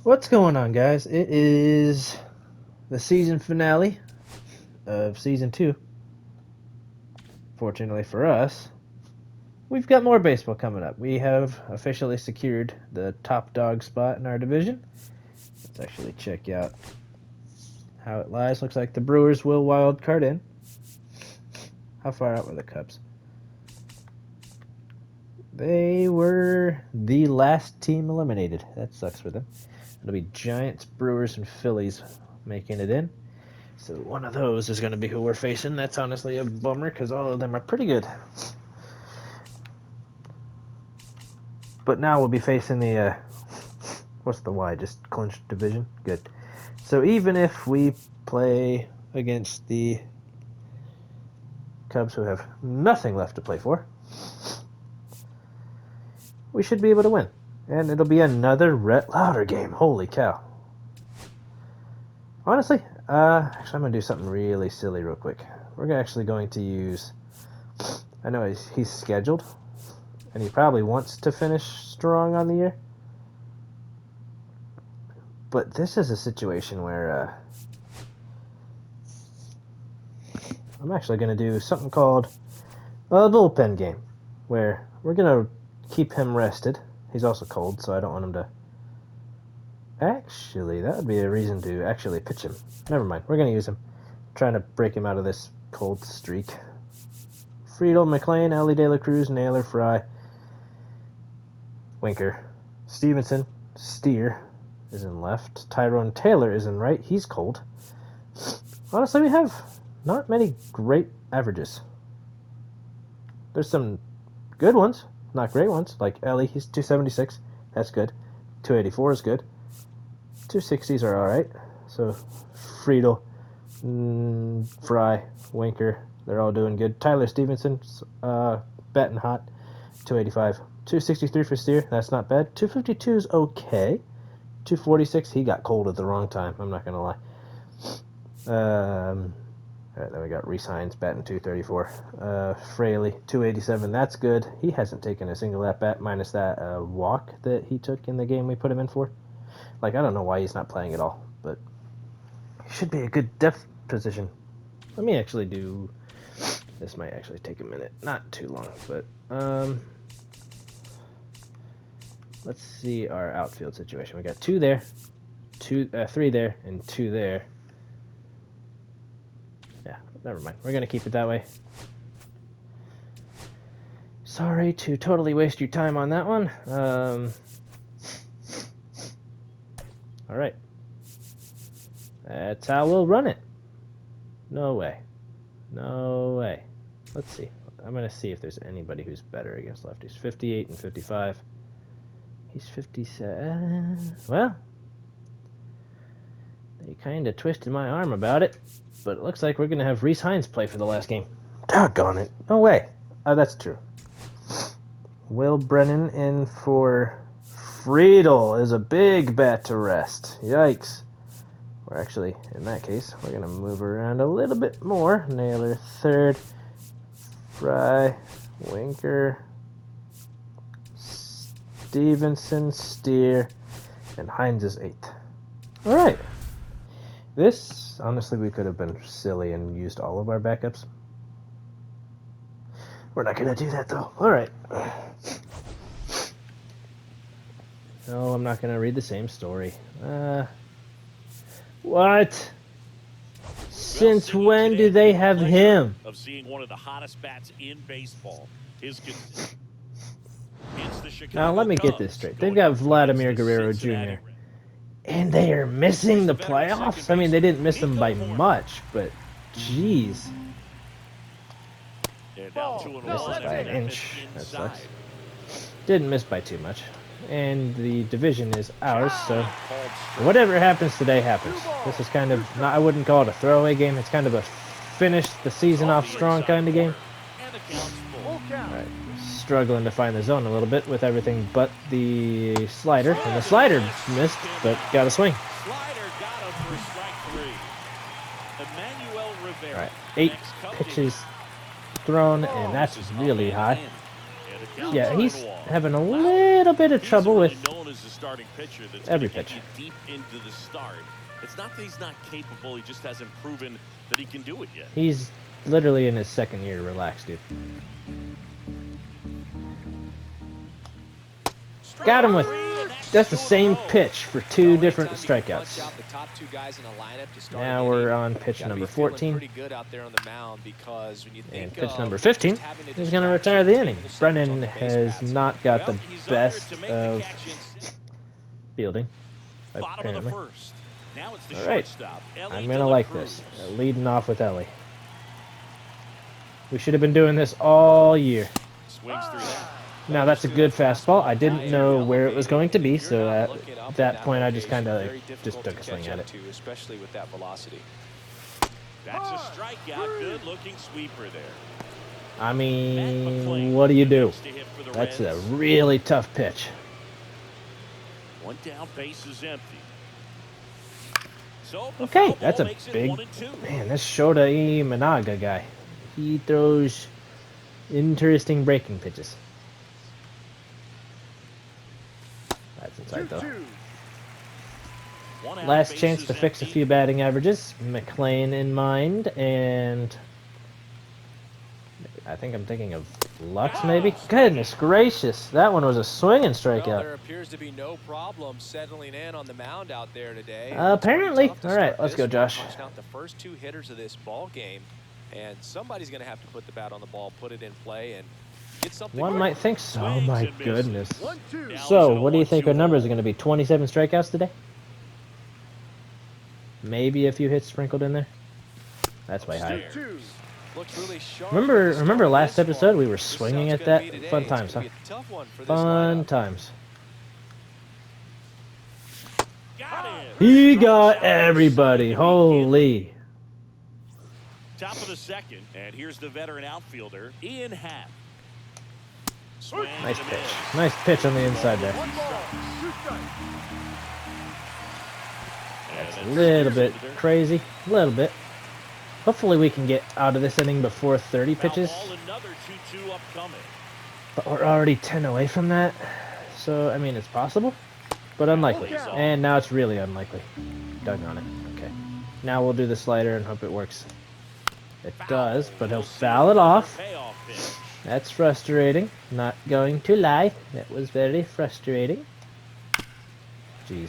What's going on, guys? It is the season finale of season 2. Fortunately for us, we've got more baseball coming up. We have officially secured the top dog spot in our division. Let's actually check out how it lies. Looks like the Brewers will wild card in. How far out were the Cubs? They were the last team eliminated. That sucks for them. It'll be Giants, Brewers, and Phillies making it in. So one of those is going to be who we're facing. That's honestly a bummer because all of them are pretty good. But now we'll be facing the, what's the Y? Just clinched division? Good. So even if we play against the Cubs who have nothing left to play for, we should be able to win. And it'll be another Rhett Lauder game. Holy cow. Honestly, actually I'm going to do something really silly real quick. We're actually going to use, I know he's scheduled, and he probably wants to finish strong on the year. But this is a situation where I'm actually going to do something called a bullpen game, where we're going to keep him rested. He's also cold, so I don't want him to... Actually, that would be a reason to actually pitch him. Never mind, we're going to use him. Trying to break him out of this cold streak. Friedel, McLean, Ellie De La Cruz, Naylor, Fry, Winker, Stevenson, Steer is in left. Tyrone Taylor is in right. He's cold. Honestly, we have not many great averages. There's some good ones, not great ones. Like Ellie, he's 276. That's good. 284 is good. 260s are alright. So Friedel, Fry, Winker, they're all doing good. Tyler Stevenson, batting hot. 285. 263 for Steer, that's not bad. 252 is okay. 246, he got cold at the wrong time, I'm not going to lie. Alright, then we got Reese Hines batting 234. Fraley, 287, that's good. He hasn't taken a single at-bat minus that walk that he took in the game we put him in for. Like, I don't know why he's not playing at all, but he should be a good depth position. Let me actually do... This might actually take a minute. Not too long, but... Let's see our outfield situation. We got 2 there, 3 there, and 2 there. Yeah, never mind. We're going to keep it that way. Sorry to totally waste your time on that one. Alright. That's how we'll run it. No way. No way. Let's see. I'm going to see if there's anybody who's better against lefties. 58 and 55. He's 57. Well, they kind of twisted my arm about it, but it looks like we're going to have Reese Hines play for the last game. Doggone it. No way. Oh, that's true. Will Brennan in for Friedel is a big bat to rest. Yikes. Or actually, in that case, we're going to move around a little bit more. Naylor third. Fry. Winker. Stevenson, Steer, and Hines is 8th. Alright. This, honestly, we could have been silly and used all of our backups. We're not going to do that, though. Alright. No, I'm not going to read the same story. What? Since when do they have him? Of seeing one of the hottest bats in baseball. Now, let me get this straight. They've got Vladimir Guerrero Jr. And they are missing the playoffs? I mean, they didn't miss them by much, but jeez. Missed by an inch. That sucks. Didn't miss by too much. And the division is ours, so whatever happens today happens. This is kind of, I wouldn't call it a throwaway game. It's kind of a finish the season off strong kind of game. Alright, struggling to find the zone a little bit with everything but the slider. And the slider missed, but got a swing. Alright, 8 pitches thrown, and that's really high. Yeah, he's having a little bit of trouble with starting pitcher that's Every going to pitch. get you deep into the start. It's not that he's not capable. He just hasn't proven that he can do it yet. He's literally in his second year. Relax, dude. Got him with just the same pitch for two different strikeouts. Now we're on pitch number 14. And pitch number 15 is going to retire the inning. Brennan has not got the best of fielding, apparently. All right, I'm going to like this. Leading off with Ellie. We should have been doing this all year. Now that's a good fastball. I didn't know where it was going to be, so at that point I just kind of just took a swing at it. Especially with that velocity. That's a strikeout. Good looking sweeper there. I mean, what do you do? That's a really tough pitch. One down, base is empty. So Okay, that's a big man. This Shota Imanaga guy, he throws interesting breaking pitches. That's inside though. Last chance to fix a few batting averages. McLean in mind, and I think I'm thinking of Lux maybe. Goodness gracious, that one was a swinging strikeout. Well, there appears to be no problem settling in on the mound out there today. Apparently. All right, let's go, Josh. Out the first two hitters of this ball game, and somebody's going to have to put the bat on the ball, put it in play, and get something. One might think so. Oh my goodness. So, what do you think our numbers are going to be? 27 strikeouts today? Maybe a few hits sprinkled in there. That's way high. Remember last episode we were swinging at that? Fun times, huh? Fun times. He got everybody. Holy. Top of the second, and here's the veteran outfielder, Ian Happ. Nice pitch. Nice pitch on the inside there. That's a little bit crazy. A little bit. Hopefully we can get out of this inning before 30 pitches. But we're already 10 away from that. So, I mean, it's possible, but unlikely. And now it's really unlikely. Dug on it. Okay. Now we'll do the slider and hope it works. It does, but he'll foul it off. That's frustrating. Not going to lie. That was very frustrating. Jeez.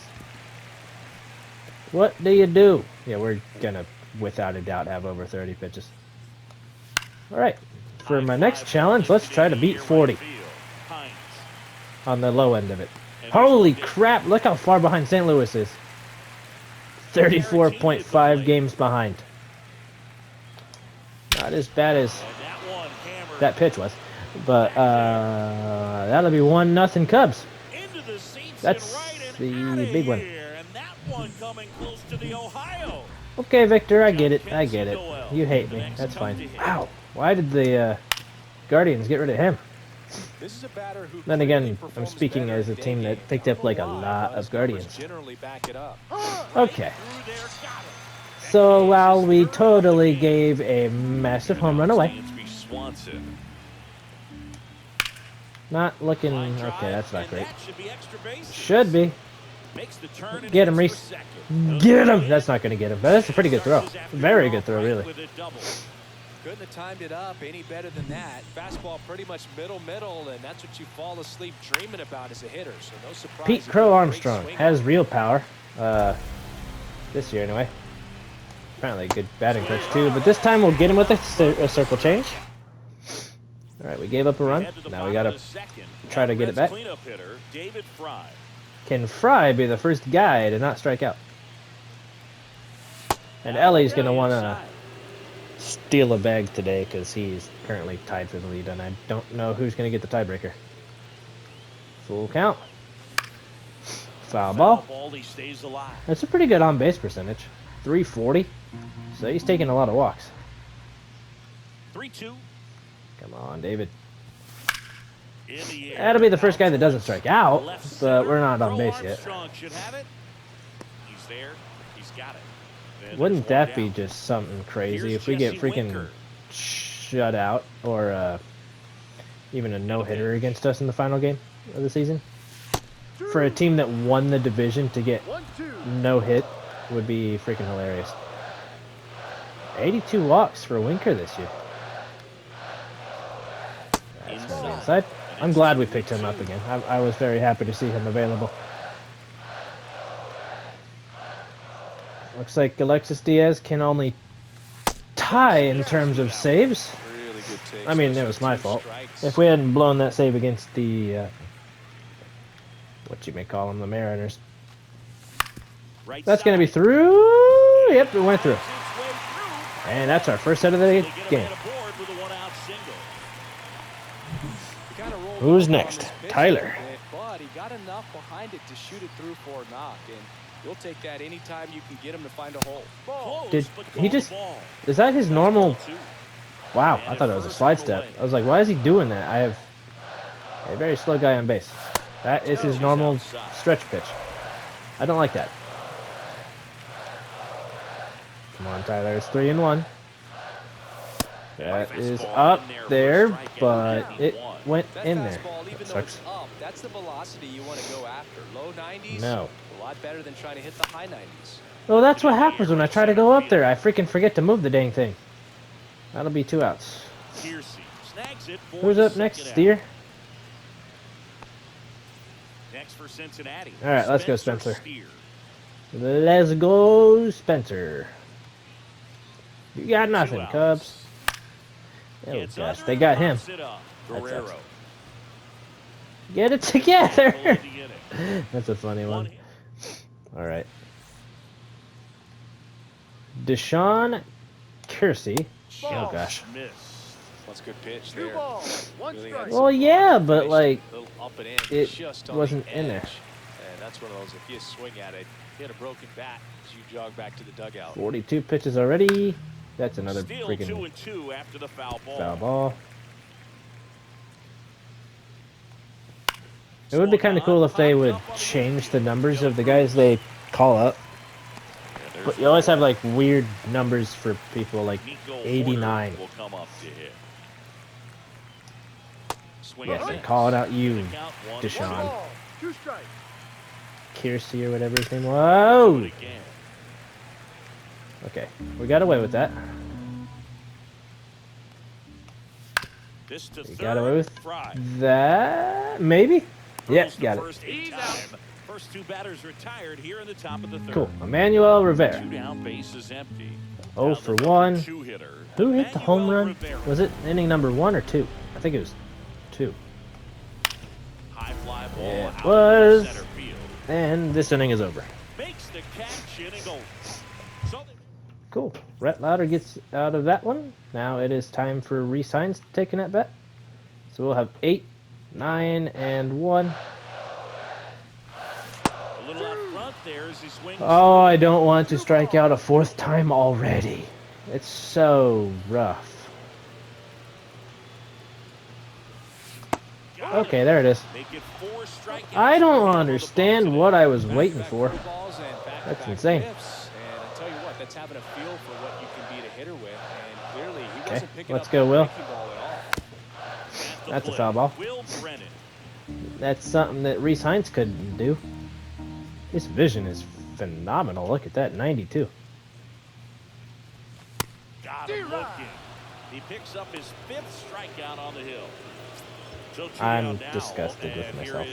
What do you do? Yeah, we're gonna, without a doubt, have over 30 pitches. Alright. For my next challenge, let's try to beat 40. On the low end of it. Holy crap! Look how far behind St. Louis is. 34.5 games behind. Not as bad as that pitch was. But, that'll be 1-0 Cubs. That's the big one. Okay, Victor, I get it. I get it. You hate me. That's fine. Wow. Why did the Guardians get rid of him? Then again, I'm speaking as a team that picked up like a lot of Guardians. Okay. So while we totally gave a massive home run away. Not looking... Okay, that's not great. Should be. Get him, Reese. Get him! That's not going to get him. But that's a pretty good throw. Very good throw, really. Couldn't have timed it up any better than that. Fastball pretty much middle, and that's what you fall asleep dreaming about as a hitter. So no surprise. Pete Crow Armstrong has real power. This year, anyway. Apparently a good batting coach, too. But this time we'll get him with a circle change. All right, we gave up a run. Now we got to try to get it back. Can Fry be the first guy to not strike out? And Ellie's going to want to steal a bag today because he's currently tied for the lead, and I don't know who's going to get the tiebreaker. Full count. Foul ball. That's a pretty good on-base percentage. 340. So he's taking a lot of walks. 3-2. Come on, David. That'll be the first guy that doesn't strike out, but we're not on base yet. Wouldn't that be just something crazy if we get freaking shut out or even a no-hitter against us in the final game of the season? for a team that won the division to get no hit would be freaking hilarious. 82 walks for Winker this year. That's going to be inside. I'm glad we picked him up again. I was very happy to see him available. Looks like Alexis Diaz can only tie in terms of saves. I mean, it was my fault. If we hadn't blown that save against the, what you may call them, the Mariners. That's going to be through. Yep, it went through. And that's our first hit of the game. Who's next? Tyler. But he got enough behind it to shoot it through for a knock, and you'll take that anytime you can get him to find a hole. Did he just? Is that his normal? Wow, I thought it was a slide step. I was like, why is he doing that? I have a very slow guy on base. That is his normal stretch pitch. I don't like that. Come on, Tyler. It's 3-1. That is up there, but it went in there. That sucks. That's the velocity you want to go after. Low 90s. No. A lot better than trying to hit the high 90s. Well, that's what happens when I try to go up there. I freaking forget to move the dang thing. That'll be 2 outs. Who's up next, Steer? Next for Cincinnati. All right, let's go, Spencer. Let's go, Spencer. You got nothing, Cubs. Oh gosh, they got him. Get it together. That's a funny one. All right. Deshaun Kersey. Oh gosh. That's a good pitch there. Well, yeah, but like it wasn't in there. And that's one of those. If you swing at it, hit a broken bat as you jog back to the dugout. 42 pitches already. That's another Still freaking 2-2 after the foul ball. Foul ball. It would be kind of cool if they would change the numbers of the guys they call up. But you always have like weird numbers for people, like 89. Will come up to hit. Yes, I'm calling out you, Deshaun. Kersey or whatever his name was. Whoa! Okay, we got away with that. We got away with that. Maybe? Yeah, got it. First 2 batters retired here in the top of the 3rd. Cool. Emmanuel Rivera. 2 down, base is empty. 0 for 1. Who hit the home run? Was it inning number 1 or 2? I think it was 2. High fly ball It was. And this inning is over. Makes the catch, inning over. Cool. Rhett Lauder gets out of that one. Now it is time for re-signs taken at bat. So we'll have 8, 9, and 1. A little out front there as he swings. Oh, I don't want to strike out a 4th time already. It's so rough. Okay, there it is. I don't understand what I was waiting for. That's insane. That's having a feel for what you can beat a hitter with, and clearly he Okay, wasn't picking let's up go, Will. the ball at all. That's a foul ball. That's something that Reese Hines couldn't do. His vision is phenomenal. Look at that, 92. Got him looking. He picks up his 5th strikeout on the hill. So I'm disgusted with myself.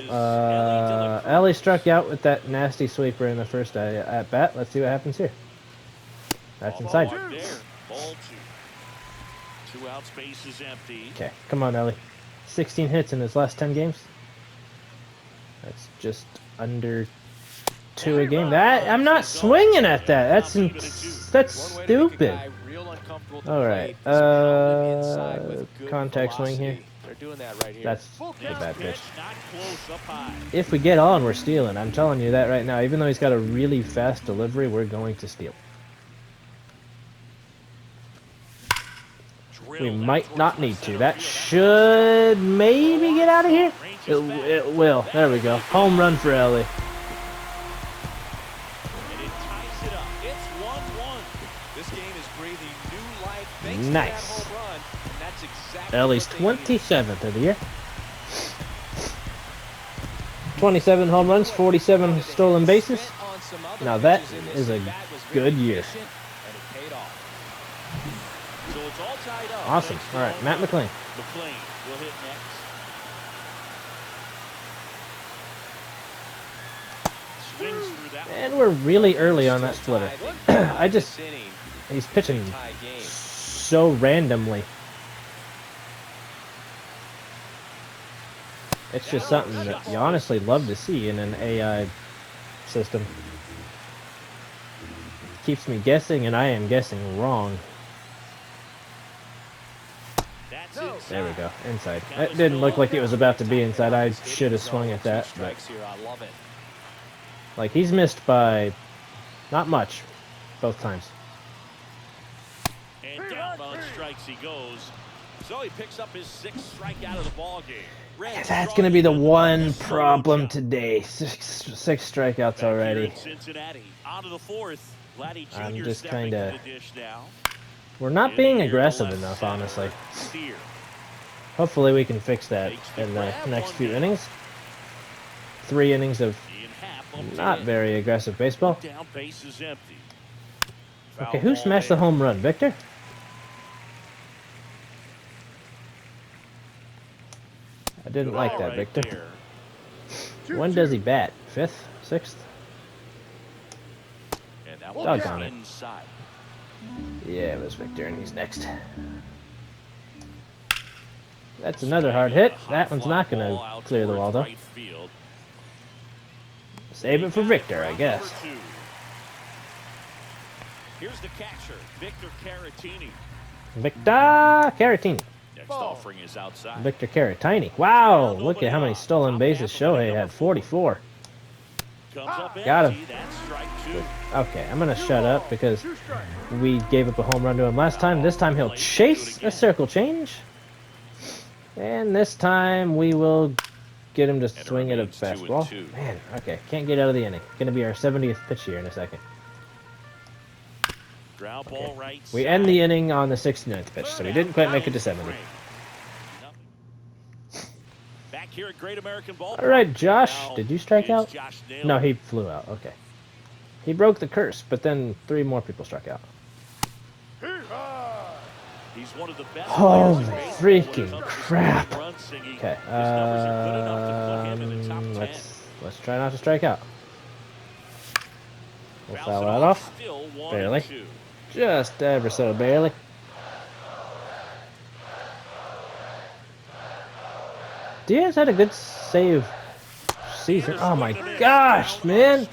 Ellie struck out with that nasty sweeper in the first at bat. Let's see what happens here. That's inside. Ball 2. 2 outs, base is empty. Okay, come on, Ellie. 16 hits in his last 10 games. That's just under 2 a game. That I'm not swinging at that. That's stupid. All right. Contact swing here. That's a bad pitch. If we get on, we're stealing. I'm telling you that right now. Even though he's got a really fast delivery, we're going to steal. We might not need to. That should maybe get out of here. It will. There we go. Home run for Ellie. Nice. Ellie's 27th of the year. 27 home runs, 47 stolen bases. Now that is a good year. So it's all tied up. Awesome. All right, Matt McLean. McLean will hit next. Swings through that one. And we're really early on that splitter. He's pitching so randomly. It's just something that you honestly love to see in an AI system. Keeps me guessing, and I am guessing wrong. There we go, inside. That didn't look like it was about to be inside. I should have swung at that, but like he's missed by not much, both times. And down on strikes he goes. So he picks up his 6th strikeout of the ball game. That's gonna be the one problem today. Six strikeouts already. Cincinnati out of the 4th. I'm just kind of. We're not being aggressive enough, honestly. Hopefully we can fix that in the next few innings. 3 innings of not very aggressive baseball. Okay, who smashed the home run? Victor? I didn't like that, Victor. When does he bat? 5th? 6th? Doggone it. Yeah, it was Victor, and he's next. That's another hard hit. That one's not going to clear the wall, though. Save it for Victor, I guess. Here's the catcher, Victor Caratini. Victor Caratini. Next offering is outside. Victor Caratini. Wow, look at how many stolen bases Shohei had. 44. Got him. Okay, I'm going to shut up because we gave up a home run to him last time. This time he'll chase a circle change. And this time we will get him to swing at a fastball. Man, okay, can't get out of the inning. Going to be our 70th pitch here in a second. Okay. We end the inning on the 69th pitch, so we didn't quite make it to 70. Back here at Great American Ballpark. All right, Josh, did you strike out? No, he flew out. Okay. He broke the curse, but then 3 more people struck out. He's one of the best. Holy freaking crap. Okay, let's try not to strike out. We'll foul that off. Barely. Just ever so barely. Diaz had a good save season. Oh my gosh, man.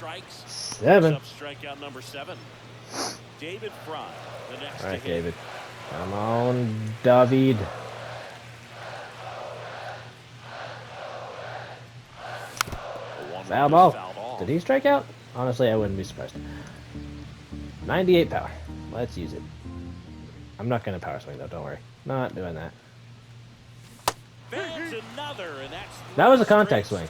7. Strikeout number 7. David Fry. All right, David. Come on, David. Foul ball. Did he strike out? Honestly, I wouldn't be surprised. 98 power. Let's use it. I'm not going to power swing, though. Don't worry. Not doing that. That was a contact swing.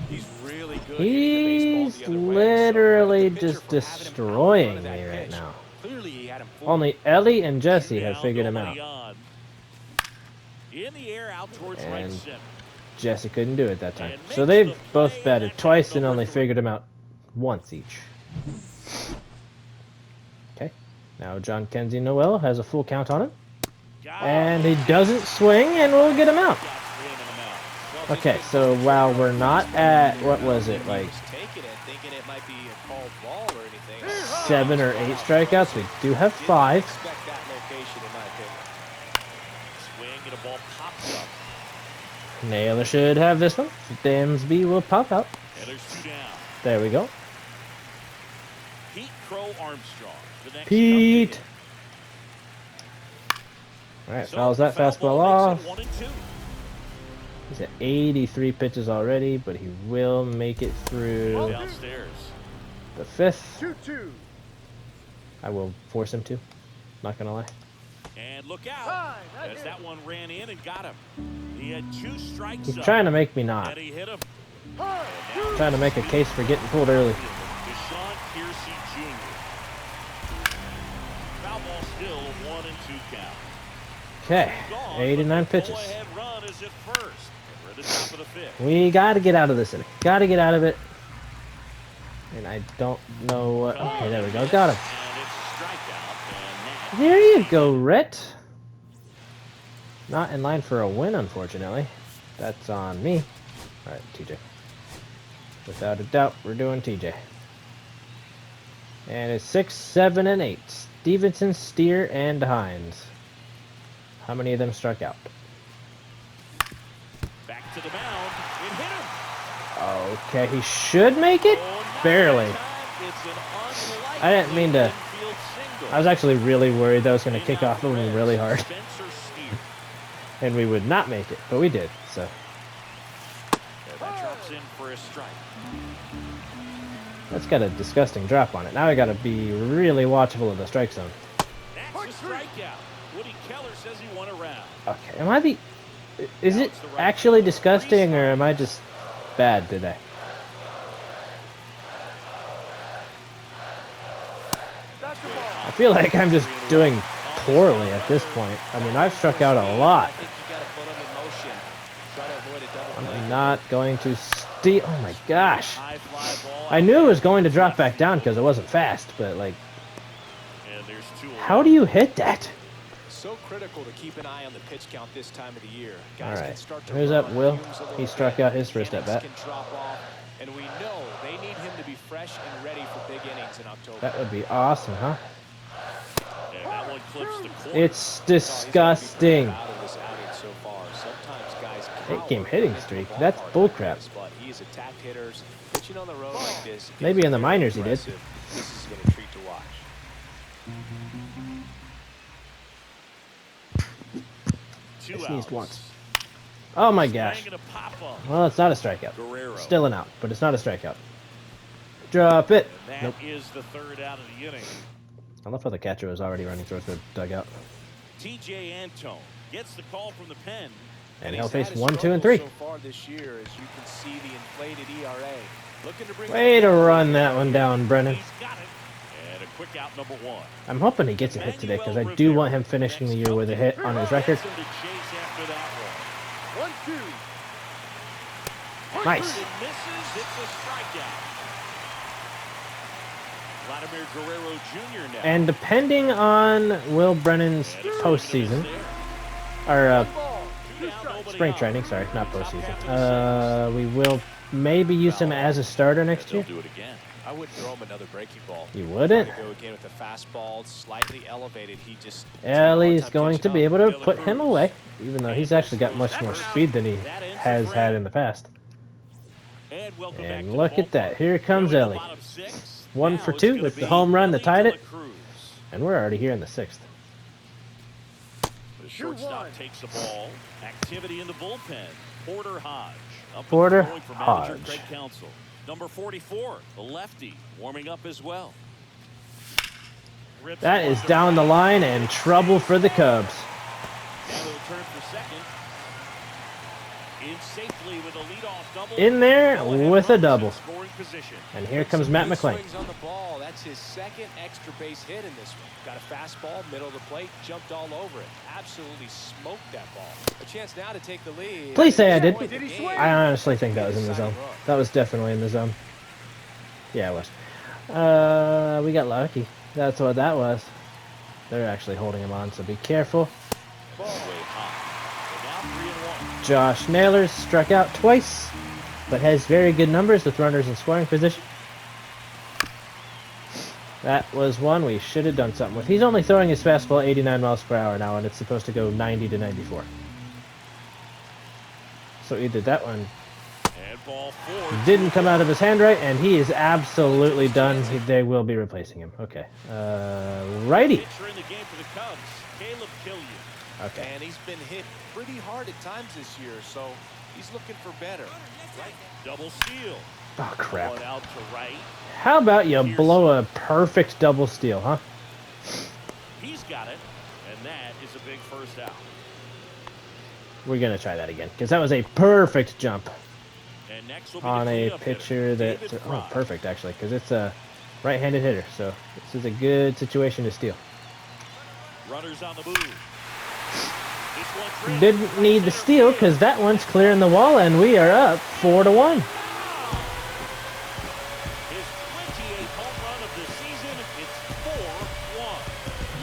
He's really good. He's literally just destroying me right now. Only Ellie and Jesse have figured him out. And Jesse couldn't do it that time. So they've both batted twice and only figured him out once each. Okay. Now John Kenzie Noel has a full count on him. And he doesn't swing, and we'll get him out. Okay, so while we're not at, what was it, like 7 or 8 strikeouts, we do have 5. Naylor should have this one. Damsby will pop out. There we go. Pete. Alright, fouls that fastball off. He's at 83 pitches already, but he will make it through the 5th. I will force him to. Not gonna lie. And look out! As that one ran in and got him. He had 2 strikes. He's trying to make me not. Trying to make a case for getting pulled early. Foul ball still 1-2 count. Okay, 89 pitches. Run is at first. We're at the top of the 5th. We got to get out of this inning. Got to get out of it. And I don't know what... Okay, there we go. Got him. And it's a strikeout. And There you go, Rhett. Not in line for a win, unfortunately. That's on me. Alright, TJ. Without a doubt, we're doing TJ. And it's 6, 7, and 8. Stevenson, Steer, and Hines. How many of them struck out? back to the mound. It hit him. Okay, he should make it? Barely. I didn't mean to... I was actually really worried that I was going to kick off of him really hard. And we would not make it, but we did, so... That drops in for a strike. That's got a disgusting drop on it. Now I got to be really watchful of the strike zone. That's a strikeout. Woody Keller says he won a round. Okay, am I the... Is it actually disgusting, or am I just bad today? I feel like I'm just doing poorly at this point. I mean, I've struck out a lot. I'm not going to steal... Oh my gosh. I knew it was going to drop back down because it wasn't fast, but like... How do you hit that? So critical to keep an eye on the pitch count this time of the year. Alright, here's up Will. He struck out his first at bat. And we know they need him to be fresh and ready for big innings in October. That would be awesome, huh? Yeah, that one clips the corner. It's disgusting. 8-game hitting streak. That's bullcrap. Maybe in the minors he did. This is going to treat to watch. Two Sneezed outs. once. Oh my gosh. Banging a pop-up. Well, it's not a strikeout. Guerrero. Still an out, but it's not a strikeout. Drop it. That Nope. is the third out of the inning. I love how the catcher was already running towards the dugout. TJ Antone gets the call from the pen. And he's he'll face had a 1, 2, and struggle 3. So far this year, as you can see the inflated ERA. Looking to bring Way to run that one down, Brennan. He's got it. And a quick out number one. I'm hoping he gets a hit today because I do want him finishing the year with a hit on his record. Gets him to chase after that one. 1-2. Nice. It misses. It's a strikeout. Vladimir Guerrero Jr. now. And depending on Will Brennan's postseason, or spring training, sorry, not postseason, we will maybe use him as a starter next year. Do it again. I would throw him another breaking ball. You wouldn't? Go again with the fastball, slightly elevated. He just Ellie's going to be able to put him away, even though he's actually got much more speed than he has had in the past. And look at that. Here comes Ellie. 1 for 2 with the home run that tied it. And we're already here in the 6th. The shortstop takes the ball. Activity in the bullpen. Porter Hodge. Up Porter and throwing for manager Hodge. Craig Counsell. Number 44, the lefty, warming up as well. Rips That is one down to the line and trouble for the Cubs. Now to return for second. In safely with a leadoff double. In there Well, with a runners double. in scoring position. And here comes Matt Good McClain. swings on the ball. That's his second extra base hit in this one. Got a fastball, middle of the plate, jumped all over it. Absolutely smoked that ball. A chance now to take the lead. Please say I did. Did he swing? I honestly think that was in the zone. That was definitely in the zone. Yeah, it was. We got lucky. That's what that was. They're actually holding him on, so be careful. Ball way high. So now 3-1. Josh Naylor struck out twice, but has very good numbers with runners in scoring position. That was one we should have done something with. He's only throwing his fastball 89 miles per hour now, and it's supposed to go 90 to 94. So either that one And ball 4. didn't come out of his hand right, and he is absolutely done. They will be replacing him. Okay. Righty. Pitcher in the game for the Cubs, Caleb Killian. Okay. And he's been hit pretty hard at times this year, so he's looking for better. Right. Double steal. Oh, crap. One out to right. How about you blow a perfect double steal, huh? He's got it, and that is a big first out. We're going to try that again, because that was a perfect jump And next will be on the a cleanup pitcher hitter, that... David Oh, Fry. perfect, actually, because it's a right-handed hitter, so this is a good situation to steal. Runners on the move. Didn't need the steal because that one's clearing the wall, and we are up 4-1. His 28th home run of the season. It's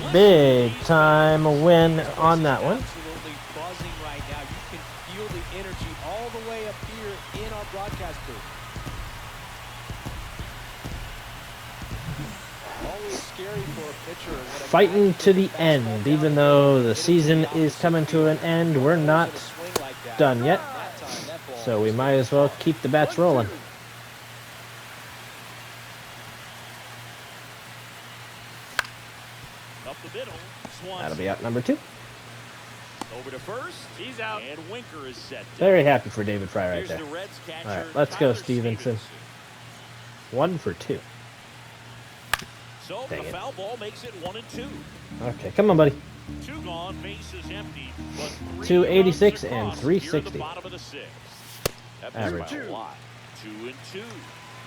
4-1. Big time win on that one. Absolutely buzzing right now. You can feel the energy all the way up here in our broadcast booth. Always scary for a pitcher. Fighting to the end, even though the season is coming to an end. We're not done yet, so we might as well keep the bats rolling. Up the middle. That'll be out number 2. Over to first. He's out. And Winker is set. Very happy for David Fry right Here's there. the Reds catcher, All right, let's go, Tyler Stevenson. 1 for 2. So Dang the it. foul ball makes it 1-2. Okay, come on, buddy. 2 gone, bases empty. But 3 286 runs and across 360. here in the bottom of the 6th. That Average. by a lot. 2-2.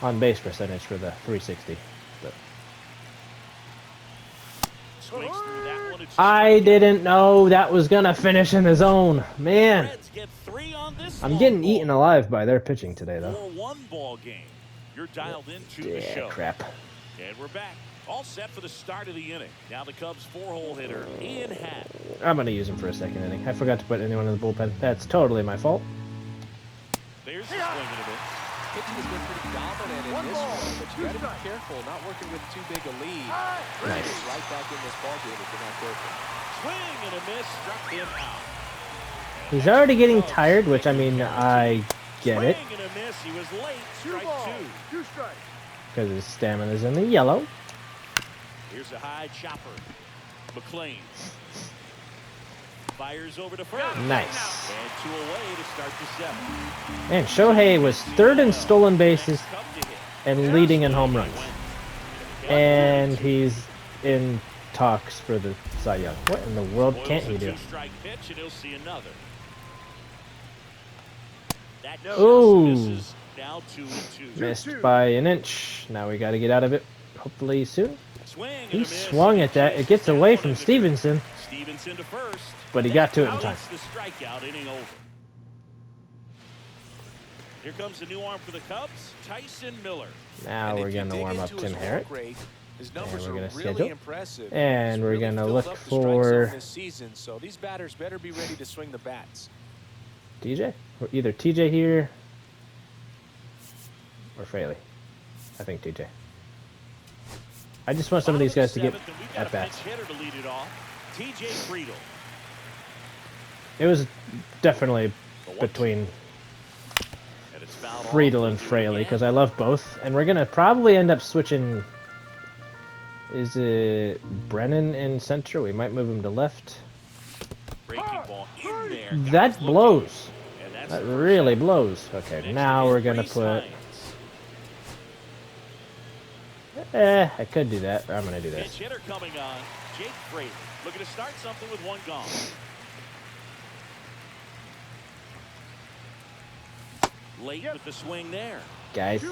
On base percentage for the 360. But Swings through that one. It's I didn't know that was gonna finish in the zone. Man, Reds get 3 on this I'm long getting ball. eaten alive by their pitching today, though. 4-1 ball game. You're dialed into the Yeah, show. crap. And we're back. All set for the start of the inning. Now the Cubs 4-hole hitter, Ian Happ. I'm gonna use him for a second inning. I forgot to put anyone in the bullpen. That's totally my fault. There's the swing and a miss. Pitching has been pretty dominant in this one, but you got to be careful, not working with too big a lead. Nice. He's right back in this ballgame if you're not careful. Swing and a miss, struck him out. He's already getting tired, which I mean, I get it, Swing and a miss, he was late, strike 2. because his stamina's in the yellow. Here's a high chopper. McLean fires over to first. Nice. And 2 away to start the 7th. Man, Shohei was 3rd in stolen bases Cub to hit. and leading in home runs. And he's in talks for the Cy Young. What in the world can't he do? 2-strike pitch, and he'll see another. That Ooh. misses. Now 2-2. Missed by an inch. Now we got to get out of it, hopefully soon. Swing and He a miss. swung at that. It gets away from Stevenson, Stevenson to first. but he got to it in time. That's the strikeout, inning over. Here comes the new arm for the Cubs, Tyson Miller. Now And we're if you going to dig warm up into Tim his Herrick. walk rate, his And numbers we're are gonna really schedule. impressive. And He's we're really gonna filled look up the strike for zone this season, so these batters better be ready to swing the bats. TJ? Or either TJ here or Fraley. I think TJ. I just want some of these guys to get at bats. TJ Friedel. It was definitely between Friedel and Fraley because I love both, and we're gonna probably end up switching. Is it Brennan in center? We might move him to left. Breaking ball in there. That blows. And that's That the first really out. blows. Okay, Next now to we're hit, gonna Reese put. Hines. I could do that. I'm gonna do Pitch this. hitter coming on. Jake Fraley looking to start something with 1 gone. Late with the swing there. Guys,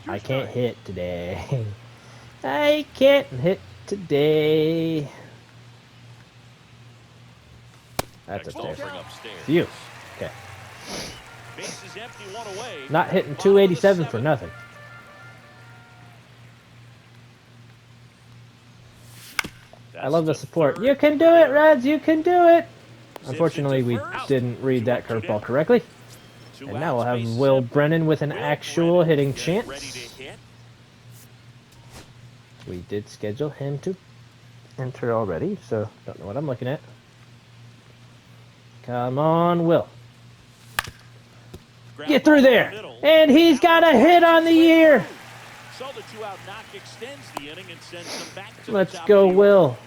I can't hit today. I can't hit today. That's Next ball upstairs. bring upstairs. Phew. Okay. Bases empty, 1 away. Not hitting Bottom of the 287 for 7th. nothing. I love the That's to support. third. You can do it, Reds. You can do it. Zips Unfortunately, into we first. didn't read 2 that up, 2 curveball down. correctly. 2 And now we'll outs, have bases Will empty. Brennan with an Will actual Brennan hitting getting chance. ready to hit. We did schedule him to enter already, so don't know what I'm looking at. Come on, Will. Ground Get through ball there. in the middle. And he's got a hit on the year. So the 2-out knock extends the inning and sends them back to Let's the top go, of the Will.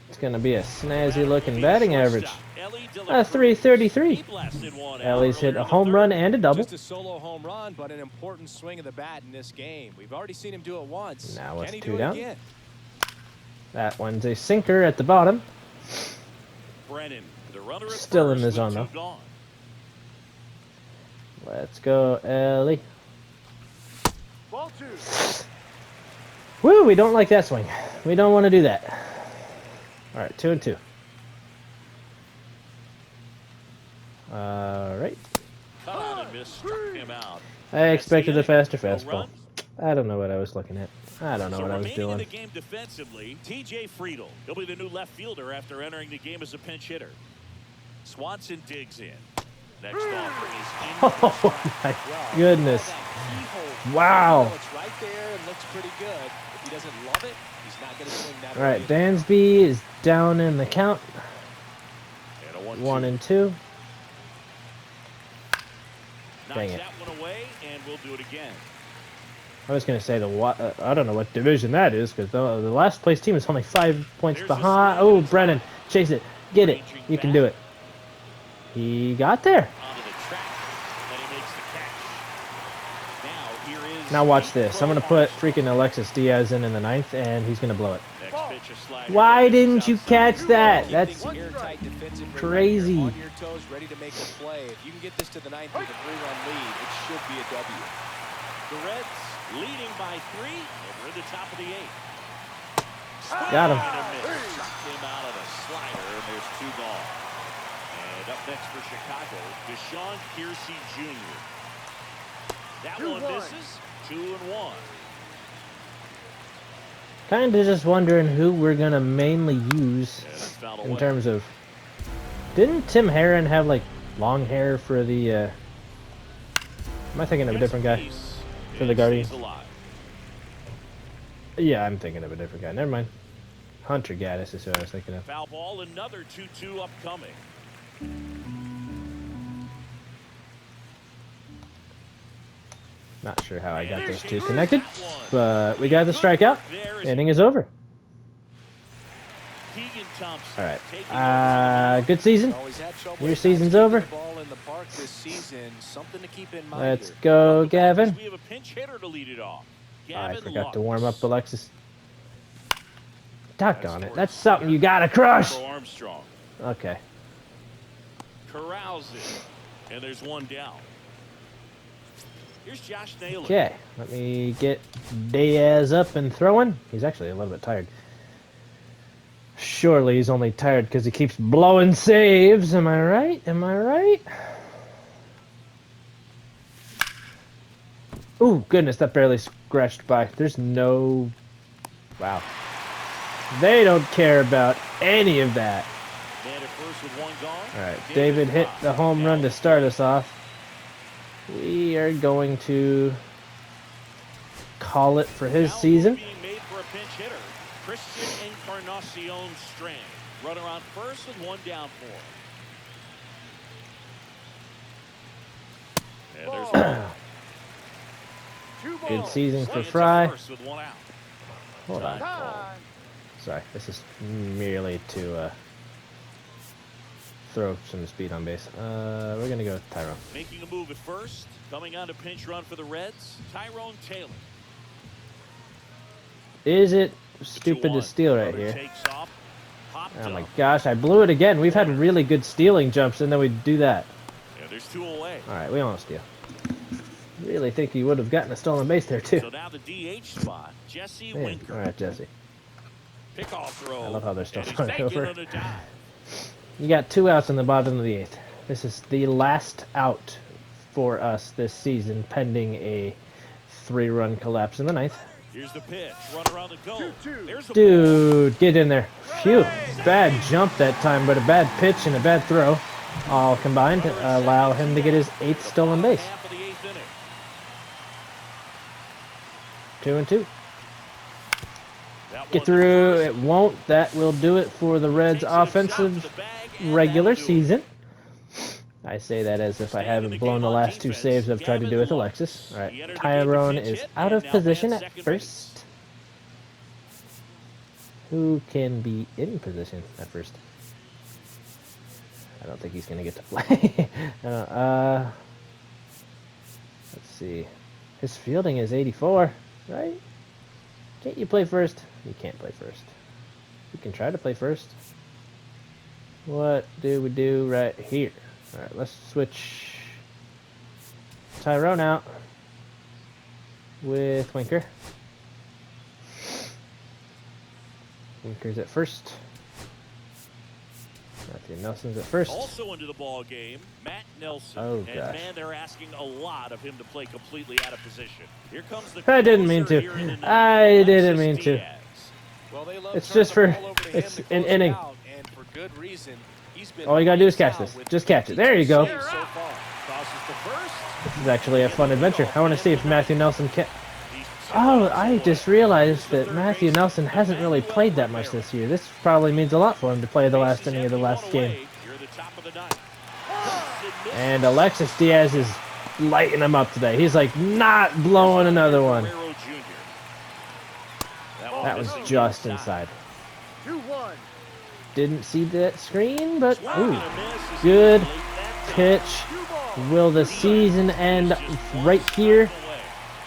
It's going to be a snazzy looking batting average. A 333. Ellie's hit a home run and a double. Just a solo home run, but an important swing of the bat in this game. We've already seen him do it once. Now it's Can he 2 do it down. again? That one's a sinker at the bottom. Brennan, the runner at Still in first the with zone, 2 though. gone. Let's go, Ellie. Woo, we don't like that swing. We don't want to do that. All right, 2-2. All right. Cut on and miss, struck him out. I expected a faster No fastball. run. I don't know what I was looking at. I don't know So what I was remaining in doing. the game defensively, T.J. Friedel. He'll be the new left fielder after entering the game as a pinch hitter. Swanson digs in. Next offering is in. Oh my goodness! Wow. It's right there and looks pretty good. If he doesn't love it, he's not going to swing that. All right, Dansby is down in the count. And a 1 and 2. Dang Knocks it. that one away, and we'll do it again. I was gonna say I don't know what division that is because the last place team is only 5 points Here's behind. the swing, Oh, and it's Brennan, high. chase it, get it. Ranging You can back. do it. He got there. Onto the track, and he makes the catch. Now here is Now watch the this. I'm gonna throw put on freaking Alexis Diaz in the 9th, and he's gonna blow it. Next pitch, a slider. Why This is didn't you outside. catch that? Keep That's things airtight defensively crazy. right here, on your toes, ready to make a play. If you can get this to the 9th with a 3-run lead, it should be a W. The Reds leading by 3, and we're in the top of the 8th. Got him. And a miss. Struck him out of the slider, and there's 2 gone. And up next for Chicago, Deshaun Kiersey Jr. That one misses. 2-1. kind of just wondering who we're gonna mainly use And that's fouled in away. terms of. Didn't Tim Herron have like long hair for the? Am I thinking of a different guy? Peace. For the And Guardians? stays alive. Yeah, I'm thinking of a different guy. Never mind. Hunter Gaddis is who I was thinking of. Foul ball, another 2-2 upcoming. Not sure how I got And those two here's connected, that one. but we got the strikeout. There is Inning is over. Keegan Thompson. All right. Taking over. Good season. Always had trouble Your with season's keeping over. the ball in the park this season. Something to keep in mind Let's here. go, Up the back Gavin. We have a pinch hitter to lead it off. I Gavin forgot to Lux. warm up Alexis. Doggone it. That's something you gotta crush. For Armstrong. Okay. Corrals it. And there's one down. Here's Josh Naylor. Okay. Let me get Diaz up and throwing. He's actually a little bit tired. Surely he's only tired because he keeps blowing saves. Am I right? Am I right? Ooh, goodness, that barely scratched by. There's no... Wow. They don't care about any of that. Man at first with one gone. All right, David hit the home run to start us off. We are going to call it for his Now season. being made for a pinch hitter. Christian Encarnacion Strand. Runner on first with one down for him. And there's one. Good season for Swinging to Fry. first with one out. Hold on. Time ball. Sorry, this is merely to throw some speed on base. We're going to go with Tyrone. Making a move at first. Coming on to pinch run for the Reds. Tyrone Taylor. Is it stupid to 2-1. steal right Runner here? takes off. Popped Oh my up. gosh, I blew it again. We've had really good stealing jumps, and then we do that. And there's 2 away. All right, we won't steal. Really think he would have gotten a stolen base there, too. So now the DH spot. Jesse Man. Winker. All right, Jesse. Pickoff throw. I love how they're still And he's throwing thinking over. on a dive. You got 2 outs in the bottom of the 8th. This is the last out for us this season, pending a 3-run collapse in the 9th. Here's the pitch. Runner on the go. There's the Dude, get in there. Phew. Bad jump that time, but a bad pitch and a bad throw all combined allow him to get his 8th stolen base. half of the 8th inning. 2-2. That Get one through. to It won't. That will do it for the Reds' Takes it up offensive top of the bag, and regular that'll do it. season. I say that as if I Staying in haven't the blown game the on last 2 defense, saves I've tried to do with Gavin Alexis. Lux. All He right, entered the game to Tyrone pinch is hit, out and of now position bats at second first. base. Who can be in position at first? I don't think he's going to get to play. Let's see. His fielding is 84, right? Can't you play first? You can't play first. You can try to play first. What do we do right here? All right, let's switch Tyrone out with Winker. Winker's at first. I Matthew Nelson's at first. Also into the ball game, Matt Nelson. Oh, and gosh. man, they're asking a lot of him to play completely out of position. Here comes the I didn't mean closer to. here in the ninth, I didn't Alexis mean to. Diaz. Well, they love It's turning just the for. ball over to him It's to an close it inning. out, and for good reason. He's been All you gotta do is lights catch out this. with Just catch it. There you 52 go. saves so far. Tosses to first. This is actually a fun adventure. I want to see if Matthew Nelson can. Oh, I just realized that Matthew Nelson hasn't really played that much this year. This probably means a lot for him to play the last inning of the last game. And Alexis Diaz is lighting him up today. He's like not blowing another one. That was just inside. 2-1. Didn't see that screen, but ooh, good pitch. Will the season end right here?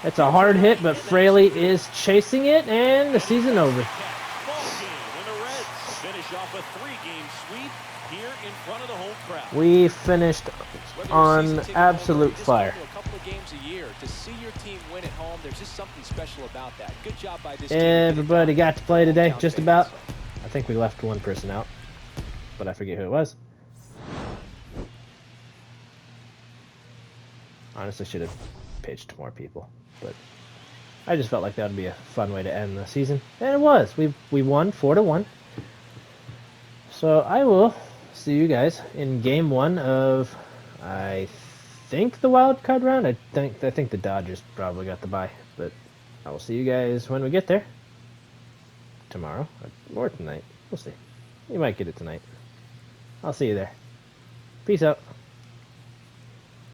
It's a hard hit, but Fraley is chasing it, and the season over. We finished on absolute fire. Everybody got to play today, just about. I think we left one person out, but I forget who it was. Honestly, should have pitched more people, but I just felt like that would be a fun way to end the season, and it was. We won 4-1. So I will see you guys in game 1 of, I think, the wild card round. I think the Dodgers probably got the bye, but I will see you guys when we get there. Tomorrow or tonight. We'll see. You might get it tonight. I'll see you there. Peace out.